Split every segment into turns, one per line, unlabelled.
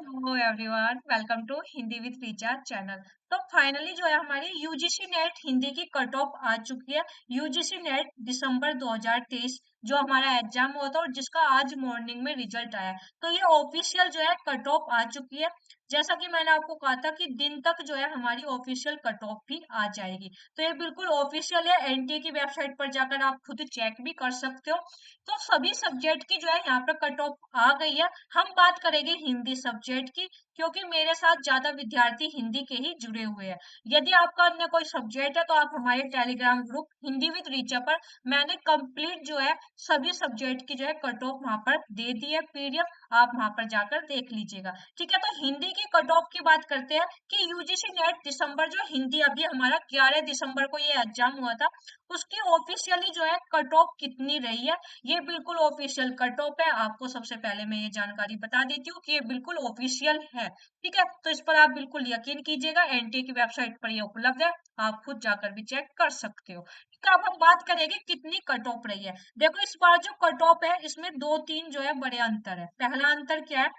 Hello everyone, welcome to Hindi with Richa channel. तो finally जो है हमारी यूजीसी नेट हिंदी की कट ऑफ आ चुकी है। यूजीसी नेट दिसंबर 2023 जो हमारा एग्जाम हुआ था और जिसका आज मॉर्निंग में रिजल्ट आया है। तो ये ऑफिशियल जो है कट ऑफ आ चुकी है। जैसा कि मैंने आपको कहा था कि दिन तक जो है हमारी ऑफिशियल कट ऑफ भी आ जाएगी। तो ये बिल्कुल ऑफिशियल है, एनटीए की वेबसाइट पर जाकर आप खुद चेक भी कर सकते हो। तो सभी सब्जेक्ट की जो है यहाँ पर कट ऑफ आ गई है। हम बात करेंगे हिंदी सब्जेक्ट की, क्योंकि मेरे साथ ज्यादा विद्यार्थी हिंदी के ही जुड़े हुए हैं। यदि आपका अन्य कोई सब्जेक्ट है तो आप हमारे Telegram group Hindi with Richa पर मैंने कंप्लीट जो है सभी सब्जेक्ट की जो है कट ऑफ वहां पर दे दी है पीडीएफ। आप वहां पर जाकर देख लीजिएगा। ठीक है, तो हिंदी की कट ऑफ की बात करते हैं कि यूजीसी नेट दिसंबर जो हिंदी अभी हमारा 11 दिसंबर को ये एग्जाम हुआ था, उसकी ऑफिशियली जो है कट ऑफ कितनी रही है। ये बिल्कुल ऑफिशियल कट ऑफ है। आपको सबसे पहले मैं ये जानकारी बता देती हूँ कि ये बिल्कुल ऑफिशियल है। ठीक है, तो इस पर आप बिल्कुल यकीन कीजिएगा, एनटीए की वेबसाइट पर ये उपलब्ध है। आप खुद जाकर भी चेक कर सकते हो। ठीक है, अब हम बात करेंगे कितनी कट ऑफ रही है। देखो, इस बार जो कट ऑफ है इसमें दो तीन जो है बड़े अंतर है। पहला अंतर क्या है,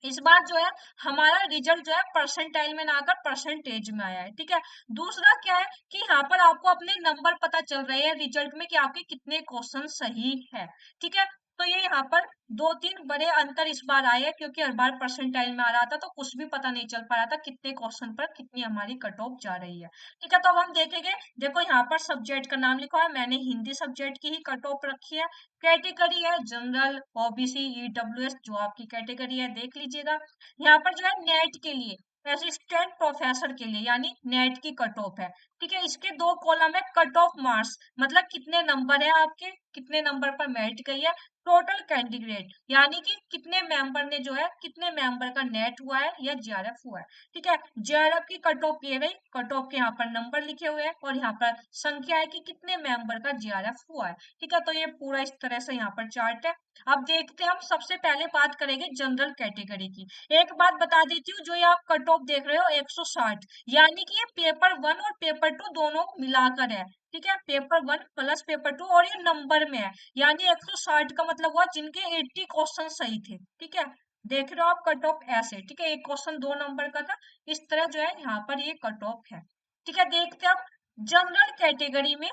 इस बार जो है हमारा रिजल्ट जो है परसेंटाइल में ना आकर परसेंटेज में आया है। ठीक है, दूसरा क्या है कि यहाँ पर आपको अपने नंबर पता चल रहे हैं रिजल्ट में कि आपके कितने क्वेश्चन सही है। ठीक है, तो ये यहाँ पर दो तीन बड़े अंतर इस बार आए हैं, क्योंकि हर बार परसेंटाइल में आ रहा था तो कुछ भी पता नहीं चल पा रहा था कितने क्वेश्चन पर कितनी हमारी कट ऑफ जा रही है। ठीक है, तो अब हम देखेंगे। देखो, यहाँ पर सब्जेक्ट का नाम लिखा है, मैंने हिंदी सब्जेक्ट की ही कट ऑफ रखी है। कैटेगरी है जनरल, ओबीसी, ईडब्ल्यूएस, जो आपकी कैटेगरी है देख लीजिएगा। यहाँ पर जो है नेट के लिए, असिस्टेंट प्रोफेसर के लिए यानी नेट की कट ऑफ है। ठीक है, इसके दो कॉलम है, कट ऑफ मार्क्स मतलब कितने नंबर है आपके, कितने नंबर पर मेरिट गई है। टोटल कैंडिडेट यानी कि कितने मेंबर ने जो है, कितने मेंबर का नेट हुआ है या जीआरएफ हुआ है। ठीक है, जीआरएफ की कट ऑफ ये रही। कट ऑफ के यहाँ पर नंबर लिखे हुए हैं और यहाँ पर संख्या है कि कितने मेंबर का जीआरएफ हुआ है। ठीक है, तो ये पूरा इस तरह से यहाँ पर चार्ट है। अब देखते हैं, हम सबसे पहले बात करेंगे जनरल कैटेगरी की। एक बात बता देती हूँ, जो ये आप कट ऑफ देख रहे हो 160, यानी कि ये पेपर वन और पेपर टू दोनों मिलाकर है। ठीक है, paper one plus paper two और ये नंबर में है, यानी 160 का मतलब हुआ जिनके 80 क्वेश्चन सही थे। ठीक है, देख रहे हो आप कट ऑफ ऐसे। ठीक है, एक क्वेश्चन 2 नंबर का था, इस तरह जो है यहाँ पर ये कट ऑफ है। ठीक है, देखते हैं अब जनरल कैटेगरी में।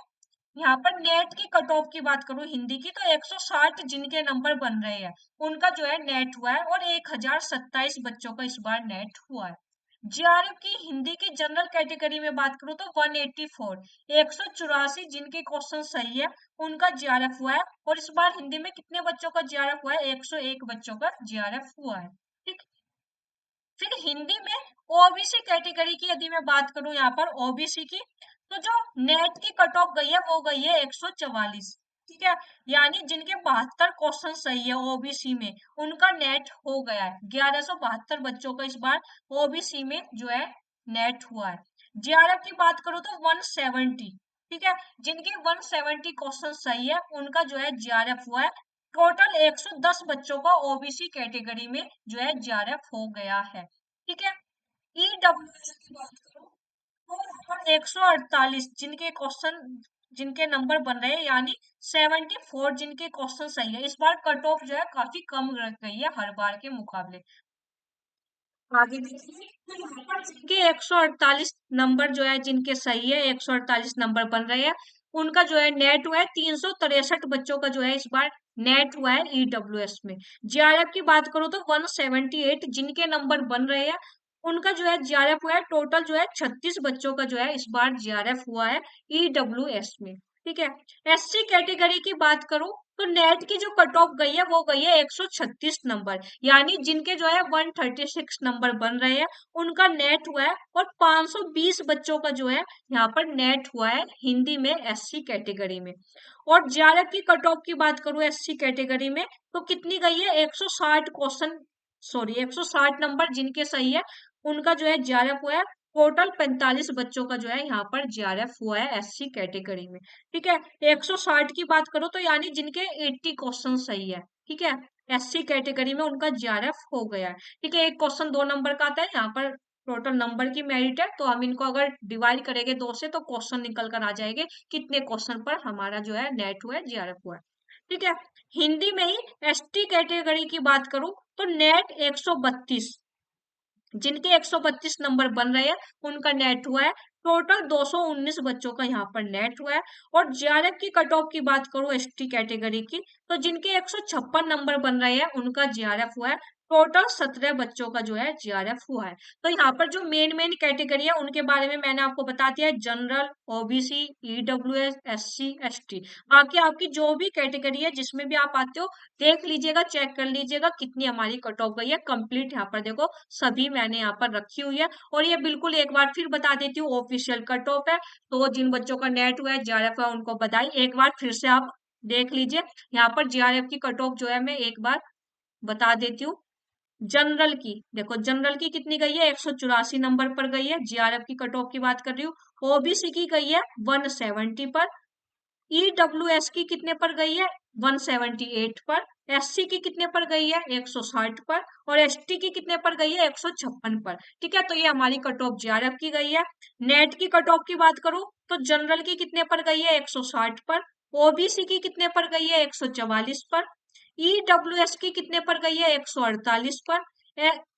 यहाँ पर नेट की कट ऑफ की बात करूं हिंदी की, तो 160 जिनके नंबर बन रहे हैं उनका जो है नेट हुआ है और 1027 बच्चों का इस बार नेट हुआ है। जीआरएफ की हिंदी की जनरल कैटेगरी में बात करूं तो 184, 184 जिनके क्वेश्चन सही है उनका जीआरएफ हुआ है। और इस बार हिंदी में कितने बच्चों का जीआरएफ हुआ है, 101 बच्चों का जीआरएफ हुआ है। ठीक, फिर हिंदी में ओबीसी कैटेगरी की यदि मैं बात करूं यहाँ पर ओबीसी की, तो जो नेट की कट ऑफ गई है वो गई है 144। ठीक है, यानी जिनके 72 क्वेश्चन सही है ओबीसी में उनका नेट हो गया है। 1172 बच्चों का इस बार ओबीसी में जो है नेट हुआ है। जीआरएफ की बात करूं तो 170। ठीक है, जिनके 170 क्वेश्चन सही है उनका जो है जीआरएफ हुआ है। टोटल 110 बच्चों का ओबीसी कैटेगरी में जो है जीआरएफ हो गया है। ठीक है, ईडब्ल्यूएस की बात करूं तो 148 जिनके क्वेश्चन, जिनके नंबर बन रहे हैं, यानी 74 जिनके क्वेश्चन सही है। इस बार कट ऑफ जो है काफी कम रह गई है हर बार के मुकाबले। आगे देखिए, तो यहाँ पर जिनके 148 नंबर जो है, जिनके सही है 148 नंबर बन रहे हैं, उनका जो है नेट हुआ है 363 बच्चों का जो है इस बार नेट हुआ है ईडब्ल्यूएस में। जीआरएफ की बात करूं तो 178 जिनके नंबर बन रहे हैं उनका जो है जीआरएफ हुआ है। टोटल जो है 36 बच्चों का जो है इस बार जीआरएफ हुआ है ईडब्ल्यूएस में। ठीक है, एससी कैटेगरी की बात करूं तो नेट की जो कट ऑफ गई है वो गई है 136 नंबर, यानी जिनके जो है 136 नंबर बन रहे हैं उनका नेट हुआ है। और 520 बच्चों का जो है यहाँ पर नेट हुआ है हिंदी में एससी कैटेगरी में। और जीआरएफ की कट ऑफ की बात करूं एससी कैटेगरी में तो कितनी गई है, 160 क्वेश्चन, सॉरी 160 नंबर जिनके सही है उनका जो है जीआरएफ हुआ है। टोटल 45 बच्चों का जो है यहाँ पर जीआरएफ हुआ है एससी कैटेगरी में। ठीक है, 160 की बात करो तो यानी जिनके 80 क्वेश्चन सही है। ठीक है, एससी कैटेगरी में उनका जीआरएफ हो गया है। ठीक है, एक क्वेश्चन 2 नंबर का आता है, यहाँ पर टोटल नंबर की मेरिट है, तो हम इनको अगर डिवाइड करेंगे 2 से तो क्वेश्चन निकल कर आ जाएंगे कितने क्वेश्चन पर हमारा जो है नेट हुआ है, जीआरएफ हुआ है। ठीक है, हिंदी में ही एसटी कैटेगरी की बात करूं तो नेट 132, जिनके 132 नंबर बन रहे हैं उनका नेट हुआ है टोटल 219 बच्चों का यहाँ पर नेट हुआ है। और जेआरएफ की कट ऑफ की बात करूं एसटी कैटेगरी की, तो जिनके 156 नंबर बन रहे हैं उनका जेआरएफ हुआ है टोटल 17 बच्चों का जो है जेआरएफ हुआ है। तो यहाँ पर जो मेन मेन कैटेगरी है उनके बारे में मैंने आपको बता दिया है, general, OBC, EWS, SC, ST. बाकी आपकी जो भी कैटेगरी है जिसमें भी आप आते हो देख लीजिएगा, चेक कर लीजिएगा कितनी हमारी कट ऑफ गई है कंप्लीट। यहाँ पर देखो सभी मैंने यहाँ पर रखी हुई है। और ये बिल्कुल एक बार फिर बता देती हूँ ऑफिशियल कट ऑफ है, तो जिन बच्चों का नेट हुआ है जेआरएफ है उनको बधाई। एक बार फिर से आप देख लीजिए, यहाँ पर जेआरएफ की कट ऑफ जो है मैं एक बार बता देती हूँ। जनरल की देखो, जनरल की कितनी गई है 184 नंबर पर गई है, जेआरएफ की कट ऑफ की बात कर रही हूँ। ओबीसी की गई है 170 पर, ईडब्ल्यूएस की कितने पर गई है 178 पर, एससी की कितने पर गई है 160 पर, और एसटी की कितने पर गई है 156 पर। ठीक है, तो ये हमारी कट ऑफ जेआरएफ की गई है। नेट की कट ऑफ की बात करूं तो जनरल की कितने पर गई है 160 पर, ओबीसी की कितने पर गई है 144 पर, ईडब्ल्यूएस की कितने पर गई है 148 पर,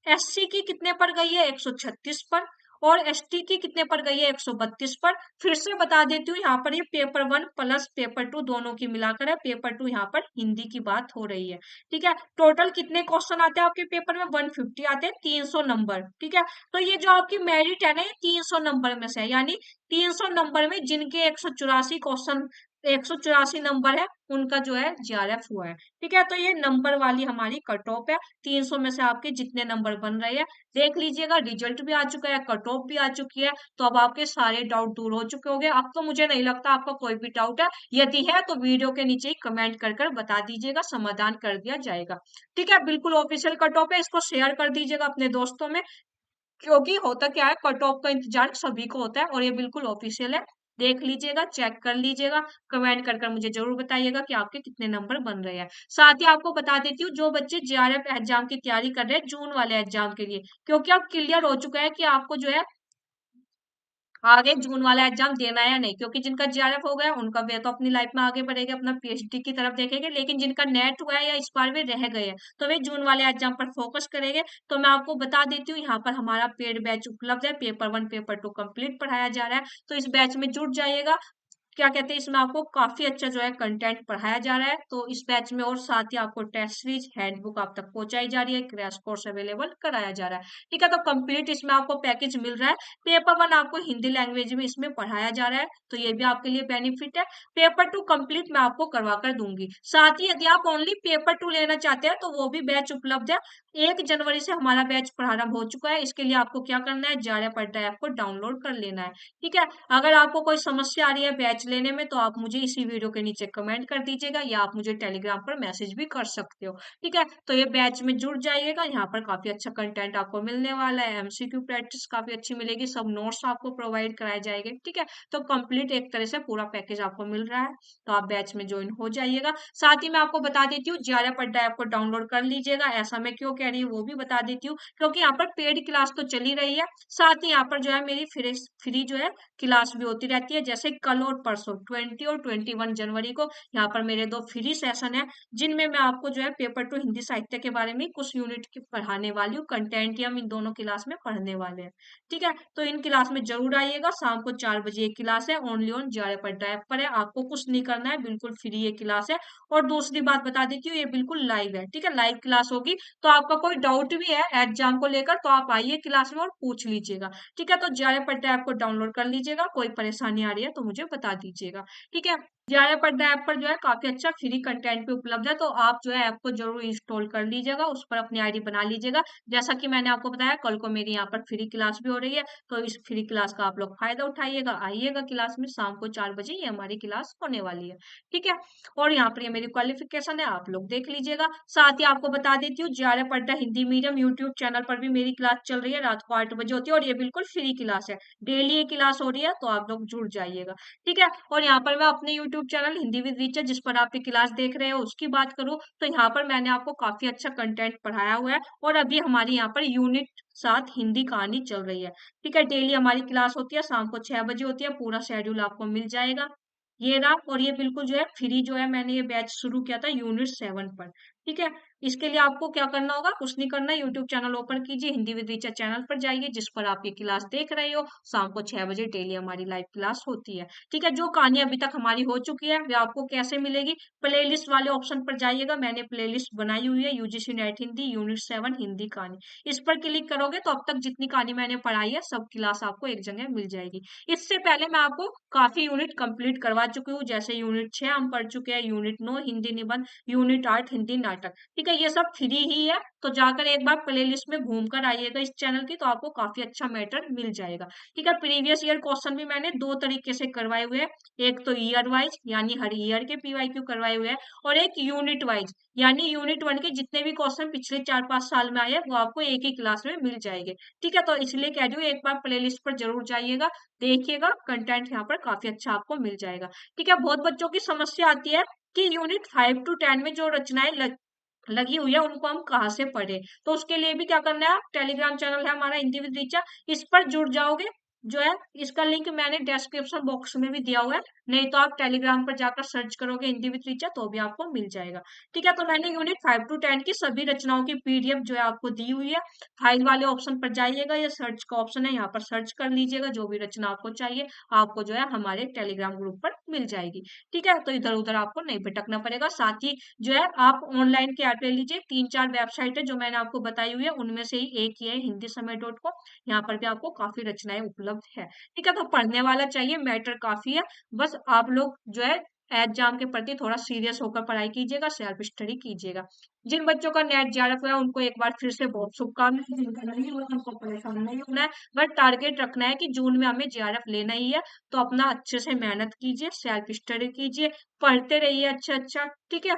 एससी की कितने पर गई है 136 पर, और एसटी की कितने पर गई है 132 पर। फिर से बता देती हूँ, यहाँ पर ये पेपर 1 प्लस पेपर 2 दोनों की मिलाकर है, पेपर 2 यहाँ पर हिंदी की बात हो रही है। ठीक है, टोटल कितने क्वेश्चन आते हैं आपके पेपर में 150 आते हैं, 300 नंबर। ठीक है, तो ये जो आपकी मेरिट है ना ये 300 नंबर में से है, यानी 300 नंबर में जिनके 184 क्वेश्चन 184 नंबर है उनका जो है जेआरएफ हुआ है। ठीक है, तो ये नंबर वाली हमारी कट ऑफ है, 300 में से आपके जितने नंबर बन रहे हैं देख लीजिएगा। रिजल्ट भी आ चुका है, कट ऑफ भी आ चुकी है, तो अब आपके सारे डाउट दूर हो चुके होंगे। अब तो मुझे नहीं लगता आपका कोई भी डाउट है, यदि है तो वीडियो के नीचे ही कमेंट कर बता दीजिएगा, समाधान कर दिया जाएगा। ठीक है, बिल्कुल ऑफिशियल कट ऑफ है, इसको शेयर कर दीजिएगा अपने दोस्तों में, क्योंकि होता क्या है कट ऑफ का इंतजार सभी को होता है और ये बिल्कुल ऑफिशियल है। देख लीजिएगा, चेक कर लीजिएगा, कमेंट कर मुझे जरूर बताइएगा कि आपके कितने नंबर बन रहे हैं। साथ ही आपको बता देती हूँ जो बच्चे जेआरएफ एग्जाम की तैयारी कर रहे हैं जून वाले एग्जाम के लिए, क्योंकि अब क्लियर हो चुका है कि आपको जो है आगे जून वाला एग्जाम देना है या नहीं, क्योंकि जिनका जेआरएफ हो गया उनका वे तो अपनी लाइफ में आगे बढ़ेगा, अपना पीएचडी की तरफ देखेंगे, लेकिन जिनका नेट हुआ है या इस बार भी रह गए हैं तो वे जून वाले एग्जाम पर फोकस करेंगे। तो मैं आपको बता देती हूँ यहाँ पर हमारा पेड बैच उपलब्ध है, पेपर 1 पेपर 2 कंप्लीट पढ़ाया जा रहा है, तो इस बैच में जुड़ जाइएगा। क्या कहते हैं इसमें आपको काफी अच्छा जो है कंटेंट पढ़ाया जा रहा है, तो इस बैच में और साथ ही आपको टेस्ट सीरीज हैंडबुक आप तक पहुंचाई जा रही है, क्रैश कोर्स अवेलेबल कराया जा रहा है। ठीक है, तो कंप्लीट इसमें आपको पैकेज मिल रहा है। पेपर 1 आपको हिंदी लैंग्वेज में इसमें पढ़ाया जा रहा है, तो ये भी आपके लिए बेनिफिट है। पेपर 2 कंप्लीट मैं आपको करवा कर दूंगी। साथ ही यदि आप ओनली पेपर 2 लेना चाहते हैं तो वो भी बैच उपलब्ध है। 1 जनवरी से हमारा बैच प्रारंभ हो चुका है, इसके लिए आपको क्या करना है, जेआरएफ अड्डा ऐप को डाउनलोड कर लेना है। ठीक है, अगर आपको कोई समस्या आ रही है बैच लेने में तो आप मुझे इसी वीडियो के नीचे कमेंट कर दीजिएगा, या आप मुझे टेलीग्राम पर मैसेज भी कर सकते हो। ठीक है, तो ये बैच में जुड़ जाइएगा, यहाँ पर काफी अच्छा कंटेंट आपको मिलने वाला है, एमसीक्यू प्रैक्टिस काफी अच्छी मिलेगी, सब नोट्स आपको प्रोवाइड कराए जाएंगे। ठीक है, तो कंप्लीट एक तरह से पूरा पैकेज आपको मिल रहा है, तो आप बैच में ज्वाइन हो जाइएगा। साथ ही मैं आपको बता देती हूँ जेआरएफ अड्डा ऐप को डाउनलोड कर लीजिएगा। ऐसा मैं क्यों कह रही हूँ वो भी बता देती हूँ, क्योंकि यहाँ पर पेड क्लास तो चली रही है, साथ ही यहाँ पर जो है मेरी फ्री जो है क्लास भी होती रहती है। जैसे कल और परसों 20 और 21 जनवरी को यहाँ पर मेरे 2 फ्री सेशन है, जिनमें मैं आपको जो है पेपर 2 हिंदी साहित्य के बारे में कुछ यूनिट की पढ़ाने वाली हूँ, कंटेंट ही हम इन दोनों क्लास में पढ़ने वाले हैं। ठीक है, तो इन क्लास में जरूर आइएगा, शाम को 4 बजे एक क्लास है, ओनली ऑन जेआरएफ अड्डा ऐप पर है, आपको कुछ नहीं करना है, बिल्कुल फ्री ये क्लास है। और दूसरी बात बता देती हूँ, ये बिल्कुल लाइव है। ठीक है, लाइव क्लास होगी, तो आपका कोई डाउट भी है एग्जाम को लेकर तो आप आइए क्लास में और पूछ लीजिएगा। ठीक है, तो जेआरएफ अड्डा ऐप को डाउनलोड कर लीजिएगा, कोई परेशानी आ रही है तो मुझे बता दीजिएगा। ठीक है, जेआरएफ अड्डा ऐप पर जो है काफी अच्छा फ्री कंटेंट भी उपलब्ध है, तो आप जो है ऐप को जरूर इंस्टॉल कर लीजिएगा, उस पर अपनी आईडी बना लीजिएगा। जैसा कि मैंने आपको बताया कल को मेरी यहाँ पर फ्री क्लास भी हो रही है, तो इस फ्री क्लास का आप लोग फायदा उठाइएगा, आइएगा क्लास में, शाम को 4 बजे ये हमारी क्लास होने वाली है। ठीक है, और यहाँ पर ये मेरी क्वालिफिकेशन है, आप लोग देख लीजिएगा। साथ ही आपको बता देती हूँ जेआरएफ अड्डा हिंदी मीडियम यूट्यूब चैनल पर भी मेरी क्लास चल रही है, रात को 8 बजे होती है, और ये बिल्कुल फ्री क्लास है, डेली ये क्लास हो रही है, तो आप लोग जुड़ जाइएगा। ठीक है, और यहाँ पर मैं अपने YouTube channel Hindi with teacher जिस पर आप ये क्लास देख रहे हो उसकी बात करूँ तो यहाँ पर मैंने आपको काफी अच्छा कंटेंट पढ़ाया हुआ है, और अभी हमारी यहाँ पर यूनिट 7 हिंदी कहानी चल रही है। ठीक है, डेली हमारी क्लास होती है, शाम को 6 बजे होती है, पूरा शेड्यूल आपको मिल जाएगा। ये रहा, और ये बिल्कुल जो है फ्री जो है मैंने ये बैच शुरू किया था यूनिट 7 पर। ठीक है, इसके लिए आपको क्या करना होगा, कुछ नहीं करना, यूट्यूब चैनल ओपन कीजिए, हिंदी विद टीचर चैनल पर जाइए, जिस पर आप ये क्लास देख रहे हो। शाम को 6 बजे डेली हमारी लाइव क्लास होती है। ठीक है, जो कहानी अभी तक हमारी हो चुकी है वे आपको कैसे मिलेगी, प्लेलिस्ट वाले ऑप्शन पर जाइएगा, मैंने प्लेलिस्ट बनाई हुई है UGC net Hindi unit 7 Hindi कहानी। इस पर क्लिक करोगे तो अब तक जितनी कहानी मैंने पढ़ाई है सब क्लास आपको एक जगह मिल जाएगी। इससे पहले मैं आपको काफी यूनिट कंप्लीट करवा चुकी हूँ, जैसे यूनिट 6 हम पढ़ चुके हैं, यूनिट 9 हिंदी निबंध, यूनिट 8 हिंदी नाटक। ठीक है, ये सब फ्री ही है, तो जाकर एक बार प्ले लिस्ट में घूम कर आइएगा इस चैनल की, तो आपको काफी अच्छा मैटर मिल जाएगा। ठीक है, प्रीवियस ईयर क्वेश्चन भी मैंने दो तरीके से करवाए हुए हैं, एक तो ईयर वाइज यानी हर ईयर के पीवाईक्यू करवाए हुए हैं, और एक यूनिट वाइज यानी यूनिट 1 के जितने भी क्वेश्चन पिछले 4-5 साल में आए हैं वो आपको एक ही क्लास में मिल जाएंगे। ठीक है, तो इसलिए कह रही हूँ एक बार प्लेलिस्ट पर जरूर जाइएगा, देखिएगा, कंटेंट यहाँ पर काफी अच्छा आपको मिल जाएगा। ठीक है, बहुत बच्चों की समस्या आती है कि यूनिट 5 to 10 में जो रचनाएं लगी हुई है उनको हम कहाँ से पढ़े, तो उसके लिए भी क्या करना है, टेलीग्राम चैनल है हमारा हिंदी विद टीचर, इस पर जुड़ जाओगे जो है, इसका लिंक मैंने डिस्क्रिप्शन बॉक्स में भी दिया हुआ है, नहीं तो आप टेलीग्राम पर जाकर सर्च करोगे हिंदी विद टीचर तो भी आपको मिल जाएगा। ठीक है, तो मैंने यूनिट 5 to 10 की सभी रचनाओं की पीडीएफ जो है आपको दी हुई है, फाइल वाले ऑप्शन पर जाइएगा, या सर्च का ऑप्शन है यहाँ पर सर्च कर लीजिएगा, जो भी रचना आपको चाहिए आपको जो है हमारे टेलीग्राम ग्रुप पर मिल जाएगी। ठीक है, तो इधर उधर आपको नहीं भटकना पड़ेगा, साथ ही जो है आप ऑनलाइन की ऐप ले लीजिए, 3-4 वेबसाइट है जो मैंने आपको बताई हुई है, उनमें से ही एक ही है हिंदी समय .com, यहाँ पर भी आपको काफी रचनाएं उपलब्ध है। ठीक है, तो पढ़ने वाला चाहिए, मैटर काफी है, बस आप लोग जो है एग्जाम के प्रति थोड़ा सीरियस होकर पढ़ाई कीजिएगा, सेल्फ स्टडी कीजिएगा। जिन बच्चों का नेट जेआरएफ हुआ है उनको एक बार फिर से बहुत शुभकामनाएं, जिनका नहीं हुआ उनको परेशान नहीं होना है, बट टारगेट रखना है कि जून में हमें जेआरएफ लेना ही है, तो अपना अच्छे से मेहनत कीजिए, सेल्फ स्टडी कीजिए, पढ़ते रहिए अच्छा अच्छा। ठीक है,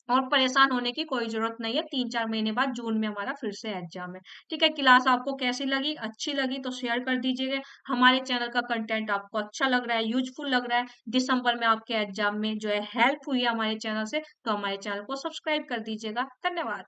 और परेशान होने की कोई जरूरत नहीं है, 3-4 महीने बाद जून में हमारा फिर से एग्जाम है। ठीक है, क्लास आपको कैसी लगी, अच्छी लगी तो शेयर कर दीजिएगा, हमारे चैनल का कंटेंट आपको अच्छा लग रहा है, यूजफुल लग रहा है, दिसंबर में आपके एग्जाम में जो है हेल्प हुई है हमारे चैनल से, तो हमारे चैनल को सब्सक्राइब कर दीजिएगा। धन्यवाद।